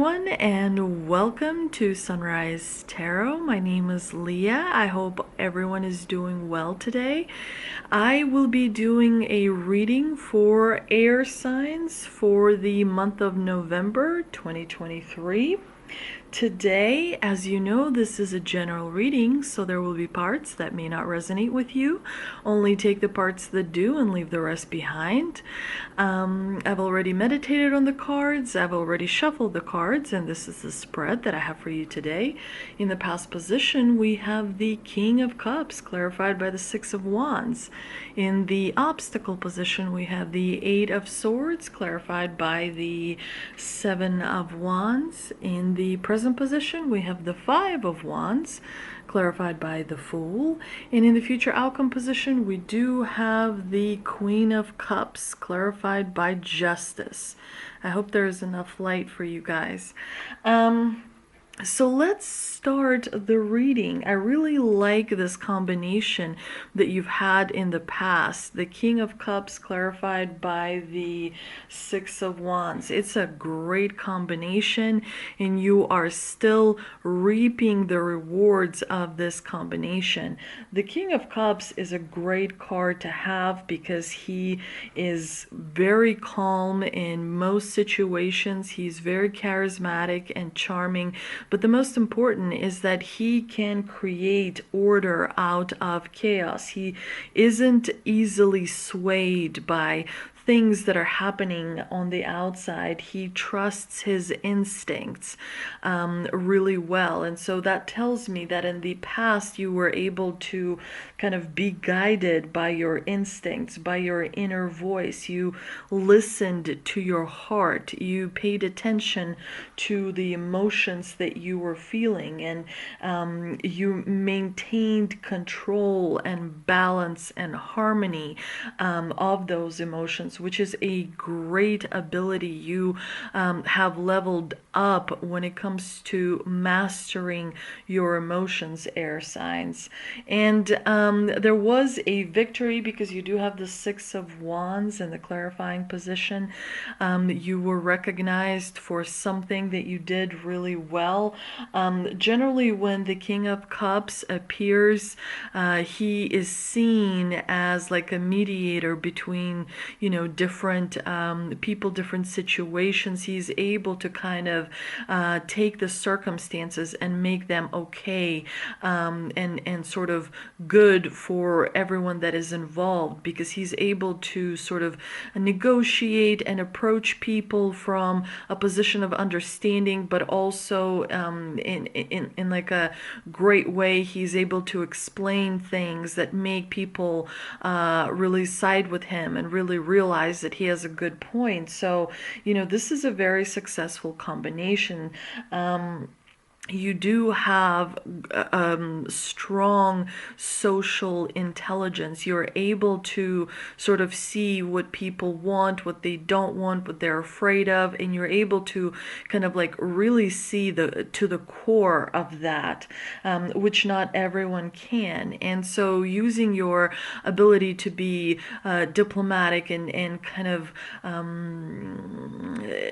everyone, and welcome to Sunrise Tarot. My name is Leah. I hope everyone is doing well today. I will be doing a reading for air signs for the month of November 2023. Today, as you know, this is a general reading, so there will be parts that may not resonate with you. Only take the parts that do and leave the rest behind. I've already meditated on the cards, I've already shuffled the cards, and this is the spread that I have for you today. In the past position, we have the King of Cups, clarified by the Six of Wands. In the obstacle position, we have the Eight of Swords, clarified by the Seven of Wands. In the present position, we have the Five of Wands, clarified by the Fool. And in the future outcome position, we do have the Queen of Cups, clarified by Justice. I hope there's enough light for you guys. So let's start the reading. I really like this combination that you've had in the past. The King of Cups clarified by the Six of Wands. It's a great combination, and you are still reaping the rewards of this combination. The King of Cups is a great card to have because he is very calm in most situations. He's very charismatic and charming. But the most important is that he can create order out of chaos. He isn't easily swayed by things that are happening on the outside. He trusts his instincts really well. And so that tells me that in the past you were able to kind of be guided by your instincts, by your inner voice. You listened to your heart. You paid attention to the emotions that you were feeling, and you maintained control and balance and harmony of those emotions, which is a great ability. You have leveled up when it comes to mastering your emotions, air signs. And there was a victory because you do have the Six of Wands in the clarifying position. You were recognized for something that you did really well. Generally, when the King of Cups appears, he is seen as like a mediator between, different people, different situations. He's able to kind of take the circumstances and make them okay, and sort of good for everyone that is involved, because he's able to sort of negotiate and approach people from a position of understanding, but also in like a great way. He's able to explain things that make people really side with him and really realize that he has a good point. So, this is a very successful combination. You do have strong social intelligence. You're able to sort of see what people want, what they don't want, what they're afraid of, and you're able to kind of like really see to the core of that, which not everyone can. And so using your ability to be diplomatic and kind of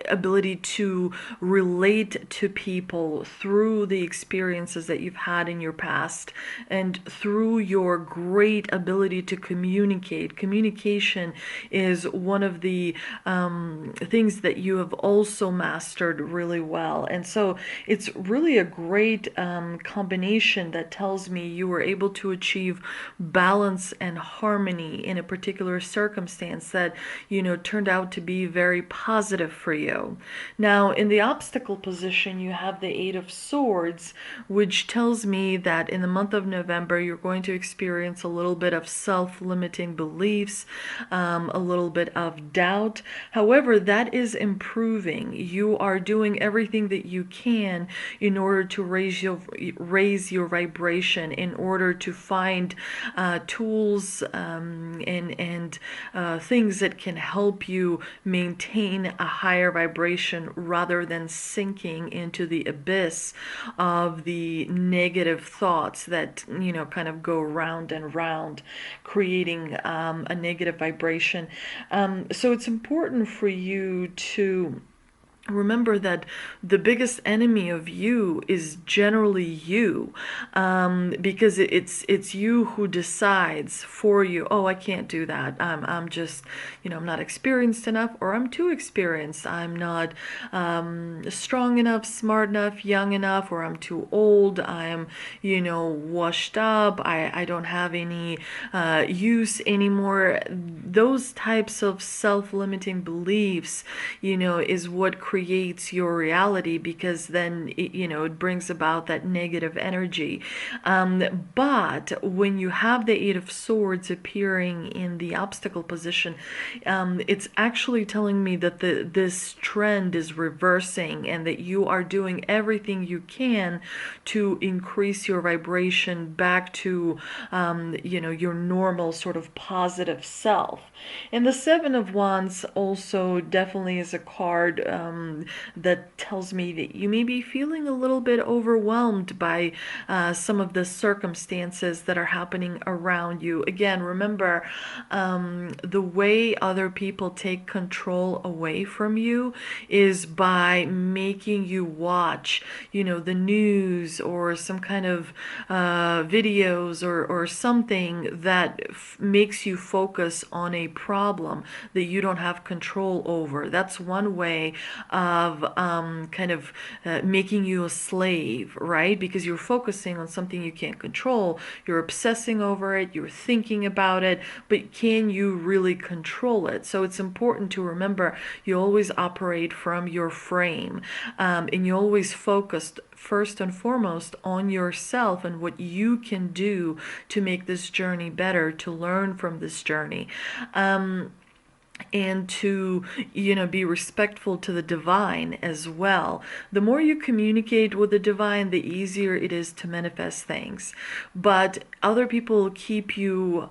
ability to relate to people through the experiences that you've had in your past, and through your great ability to communicate. Communication is one of the things that you have also mastered really well. And so it's really a great combination that tells me you were able to achieve balance and harmony in a particular circumstance that, turned out to be very positive for you. Now, in the obstacle position, you have the Eight of Swords, which tells me that in the month of November, you're going to experience a little bit of self-limiting beliefs, a little bit of doubt. However, that is improving. You are doing everything that you can in order to raise your vibration, in order to find tools and things that can help you maintain a higher vibration rather than sinking into the abyss of the negative thoughts that, kind of go round and round, creating a negative vibration. So it's important for you to remember that the biggest enemy of you is generally you, because it's you who decides for you. Oh, I can't do that. I'm just, I'm not experienced enough, or I'm too experienced. I'm not strong enough, smart enough, young enough, or I'm too old. I'm, washed up. I don't have any use anymore. Those types of self-limiting beliefs, is what creates your reality, because then it brings about that negative energy. But when you have the Eight of Swords appearing in the obstacle position, it's actually telling me that this trend is reversing, and that you are doing everything you can to increase your vibration back to your normal sort of positive self. And the Seven of Wands also definitely is a card that tells me that you may be feeling a little bit overwhelmed by some of the circumstances that are happening around you. Again, remember, the way other people take control away from you is by making you watch, the news, or some kind of videos, or something that makes you focus on a problem that you don't have control over. That's one way of kind of making you a slave, right? Because you're focusing on something you can't control. You're obsessing over it, you're thinking about it, but can you really control it? So it's important to remember you always operate from your frame, and you always focus first and foremost on yourself and what you can do to make this journey better, to learn from this journey. And to be respectful to the divine as well. The more you communicate with the divine, the easier it is to manifest things. But other people keep you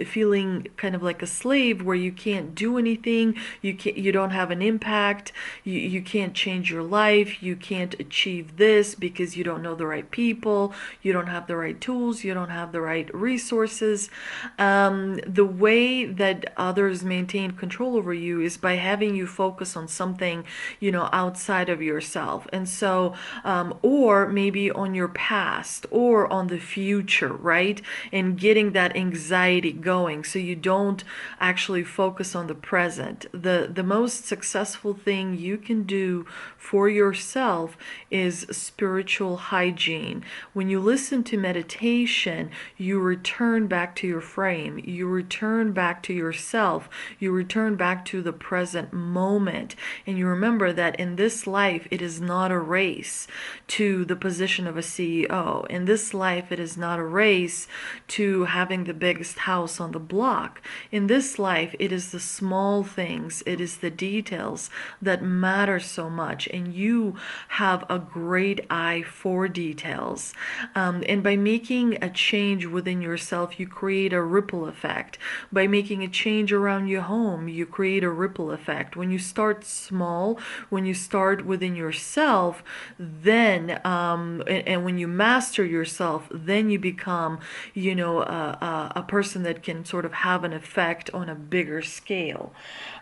feeling kind of like a slave, where you can't do anything, you don't have an impact, you can't change your life, you can't achieve this because you don't know the right people, you don't have the right tools, you don't have the right resources. The way that others maintain control over you is by having you focus on something, outside of yourself. And so, or maybe on your past or on the future, right? And getting that anxiety going, so you don't actually focus on the present. The most successful thing you can do for yourself is spiritual hygiene. When you listen to meditation, you return back to your frame, you return back to yourself, you return back to the present moment, and you remember that in this life it is not a race to the position of a CEO. In this life it is not a race to having the biggest house on the block. In this life it is the small things, it is the details that matter so much, and you have a great eye for details. And by making a change within yourself, you create a ripple effect. By making a change around your home, you create a ripple effect. When you start small, when you start within yourself, then and when you master yourself, then you become, a person that can sort of have an effect on a bigger scale.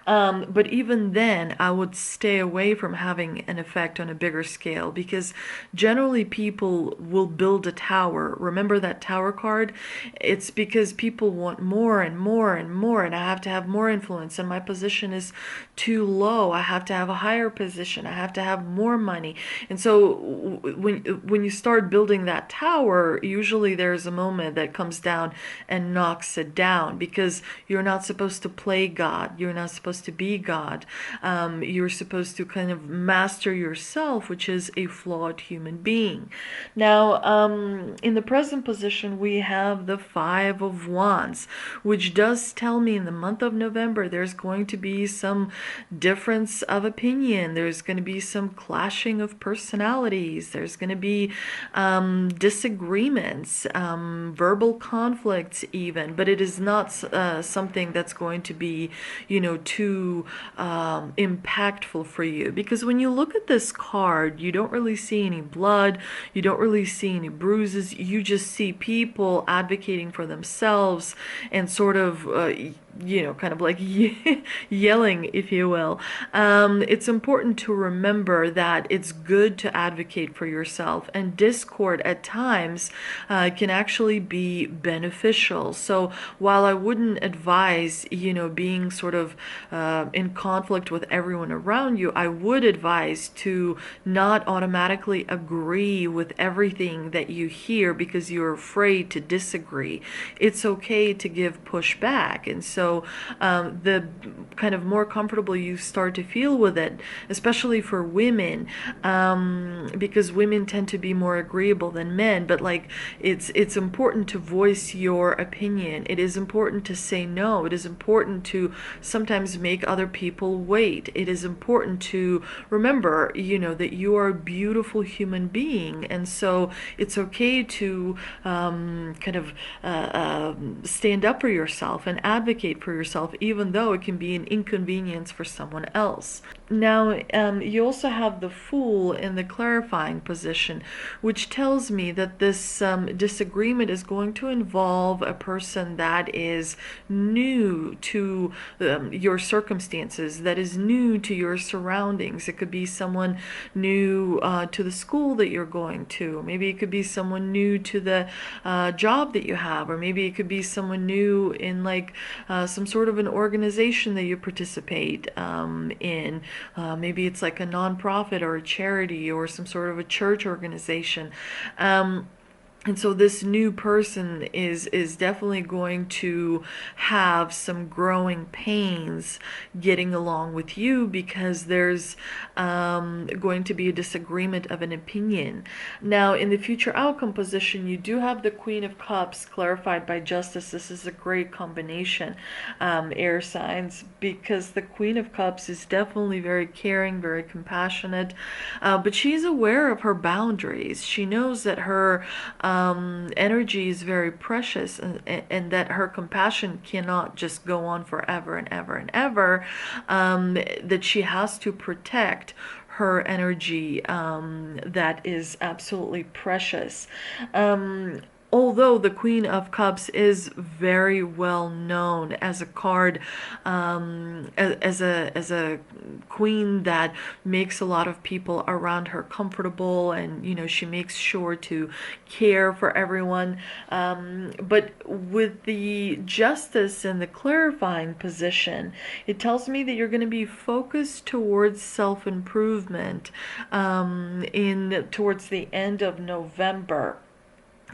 But even then, I would stay away from having an effect on a bigger scale, because generally people will build a tower. Remember that tower card? It's because people want more and more and more, and I have to have more influence, and my position is too low. I have to have a higher position. I have to have more money. And so when you start building that tower, usually there's a moment that comes down and knocks it down, because you're not supposed to play God. You're not supposed to be God. You're supposed to kind of master yourself, which is a flawed human being. Now, in the present position, we have the Five of Wands, which does tell me in the month of November there's going to be some difference of opinion. There's going to be some clashing of personalities. There's going to be disagreements, verbal conflicts even, but it is not something that's going to be, too impactful for you. Because when you look at this card, you don't really see any blood, you don't really see any bruises, you just see people advocating for themselves and sort of kind of like yelling, if you will. It's important to remember that it's good to advocate for yourself, and discord at times can actually be beneficial. So while I wouldn't advise, being sort of in conflict with everyone around you, I would advise to not automatically agree with everything that you hear because you're afraid to disagree. It's okay to give pushback. And so the kind of more comfortable you start to feel with it, especially for women, because women tend to be more agreeable than men, but like it's important to voice your opinion. It is important to say no. It is important to sometimes make other people wait. It is important to remember, that you are a beautiful human being, and so it's okay to kind of stand up for yourself and advocate for yourself, even though it can be an inconvenience for someone else. Now, you also have the Fool in the clarifying position, which tells me that this disagreement is going to involve a person that is new to your circumstances, that is new to your surroundings. It could be someone new to the school that you're going to. Maybe it could be someone new to the job that you have, or maybe it could be someone new in like some sort of an organization that you participate in. Maybe it's like a nonprofit or a charity or some sort of a church organization. And so this new person is definitely going to have some growing pains getting along with you, because there's going to be a disagreement of an opinion. Now, in the future outcome position, you do have the Queen of Cups clarified by Justice. This is a great combination, air signs, because the Queen of Cups is definitely very caring, very compassionate, but she's aware of her boundaries. She knows that her energy is very precious, and that her compassion cannot just go on forever and ever and ever, that she has to protect her energy that is absolutely precious. Although the Queen of Cups is very well known as a card, as a queen that makes a lot of people around her comfortable, and she makes sure to care for everyone. But with the Justice and the clarifying position, it tells me that you're going to be focused towards self-improvement towards the end of November.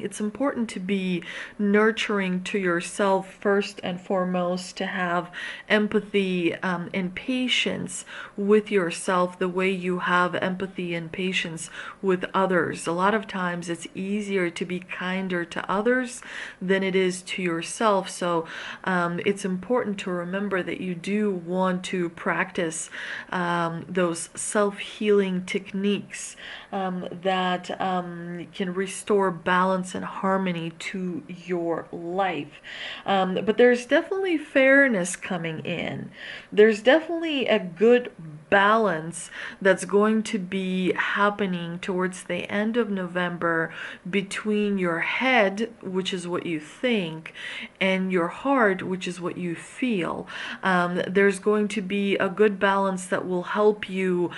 It's important to be nurturing to yourself first and foremost, to have empathy and patience with yourself the way you have empathy and patience with others. A lot of times it's easier to be kinder to others than it is to yourself. So it's important to remember that you do want to practice those self-healing techniques that can restore balance and harmony to your life. But there's definitely fairness coming in. There's definitely a good balance that's going to be happening towards the end of November between your head, which is what you think, and your heart, which is what you feel. There's going to be a good balance that will help you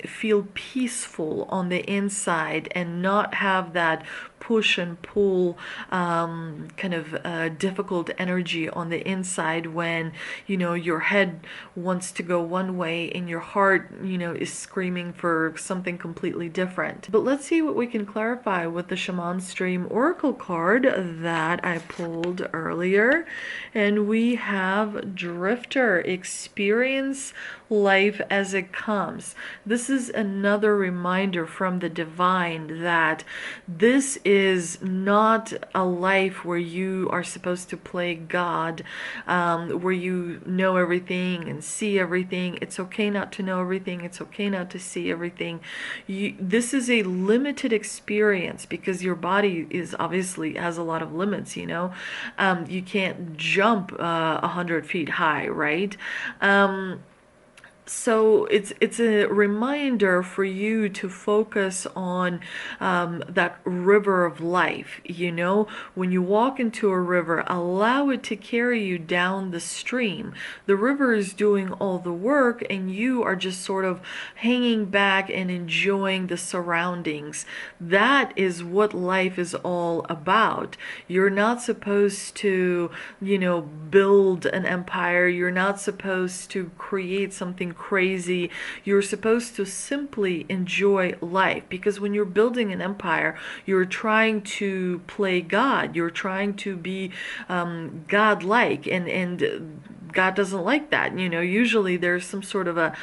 feel peaceful on the inside and not have that push and pull kind of difficult energy on the inside when your head wants to go one way and your heart is screaming for something completely different. But let's see what we can clarify with the Shaman Stream Oracle card that I pulled earlier. And we have Drifter. Experience life as it comes. This is another reminder from the divine that this is not a life where you are supposed to play God, where you know everything and see everything. It's okay not to know everything. It's okay not to see everything. This is a limited experience because your body is obviously has a lot of limits, you can't jump 100 feet high, right? So it's a reminder for you to focus on that river of life. When you walk into a river, allow it to carry you down the stream. The river is doing all the work, and you are just sort of hanging back and enjoying the surroundings. That is what life is all about. You're not supposed to, build an empire. You're not supposed to create something crazy. You're supposed to simply enjoy life, because when you're building an empire, you're trying to play God. You're trying to be God-like, and God doesn't like that. Usually there's some sort of a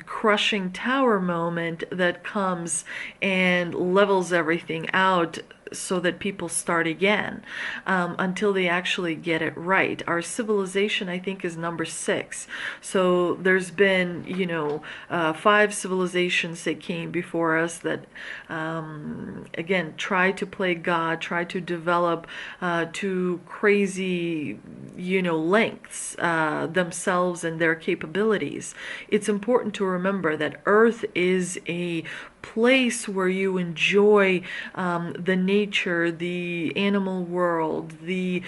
crushing tower moment that comes and levels everything out so that people start again, until they actually get it right. Our civilization, I think, is number 6. So there's been, 5 civilizations that came before us that, again, try to play God, try to develop to crazy, lengths themselves and their capabilities. It's important to remember that Earth is a place where you enjoy the nature, the animal world, the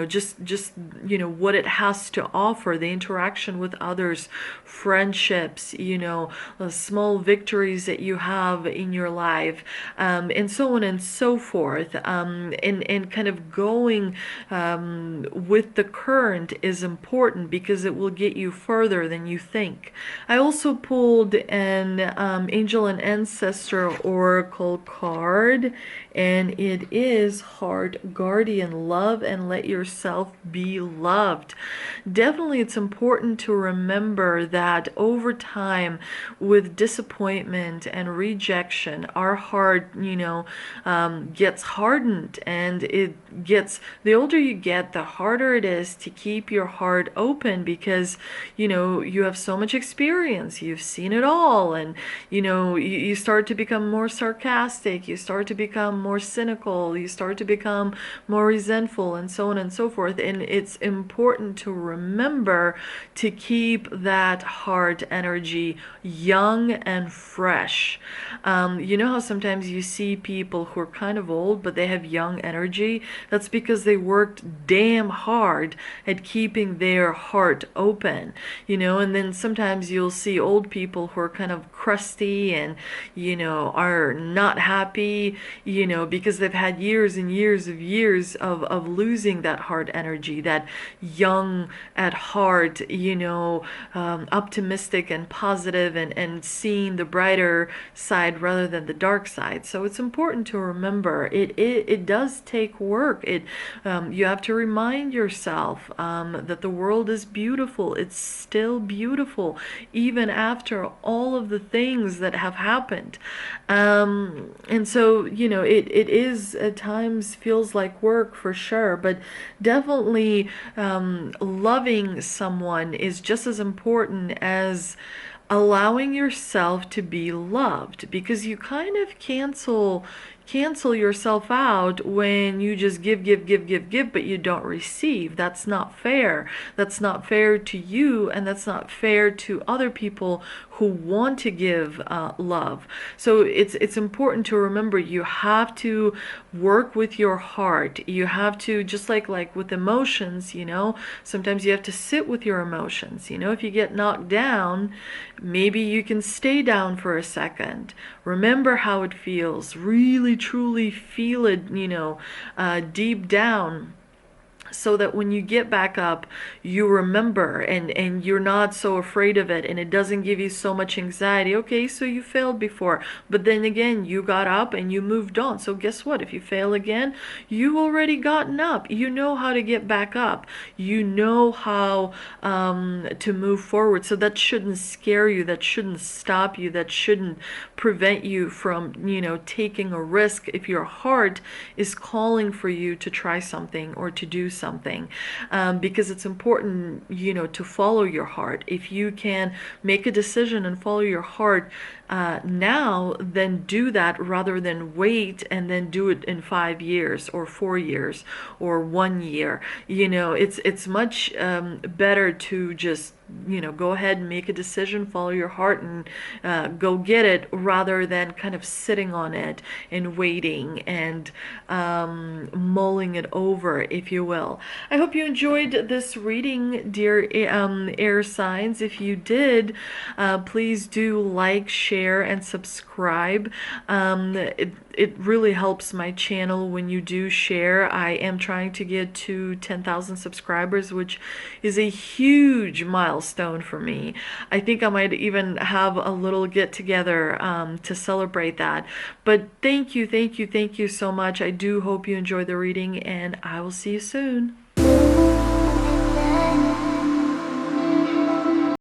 just what it has to offer, the interaction with others, friendships, small victories that you have in your life, and so on and so forth. And kind of going with the current is important, because it will get you further than you think. I also pulled an angel and ancestor oracle card, and it is Heart Guardian. Love and let yourself be loved. Definitely, it's important to remember that over time, with disappointment and rejection, our heart, gets hardened, and the older you get, the harder it is to keep your heart open, because, you have so much experience, you've seen it all, and, you start to become more sarcastic, you start to become more cynical, you start to become more resentful, and so on and so forth. And it's important to remember to keep that heart energy young and fresh. You know how sometimes you see people who are kind of old, but they have young energy? That's because they worked damn hard at keeping their heart open, and then sometimes you'll see old people who are kind of crusty and, are not happy, because they've had years and years of losing that heart energy, that young at heart, optimistic and positive, and seeing the brighter side rather than the dark side. So it's important to remember it does take work. You have to remind yourself that the world is beautiful. It's still beautiful even after all of the things that have happened. And so, it is at times feels like work for sure, but definitely loving someone is just as important as allowing yourself to be loved, because you kind of cancel yourself out when you just give, but you don't receive. That's not fair. That's not fair to you, and that's not fair to other people who want to give love. So it's important to remember you have to work with your heart. You have to, just like with emotions, sometimes you have to sit with your emotions. If you get knocked down, maybe you can stay down for a second. Remember how it feels. Really, truly feel it, deep down, so that when you get back up, you remember, and you're not so afraid of it, and it doesn't give you so much anxiety. Okay, so you failed before, but then again, you got up and you moved on. So guess what? If you fail again, you've already gotten up. You know how to get back up. You know how to move forward. So that shouldn't scare you. That shouldn't stop you. That shouldn't prevent you from, taking a risk if your heart is calling for you to try something or to do something, because it's important, to follow your heart. If you can make a decision and follow your heart now, then do that rather than wait and then do it in 5 years or 4 years or 1 year. It's much better to just go ahead and make a decision, follow your heart, and go get it, rather than kind of sitting on it and waiting and mulling it over, if you will. I hope you enjoyed this reading, dear air signs. If you did, please do like, share, and subscribe. It really helps my channel when you do share. I am trying to get to 10,000 subscribers, which is a huge milestone for me. I think I might even have a little get together to celebrate that. But thank you, thank you, thank you so much. I do hope you enjoy the reading, and I will see you soon.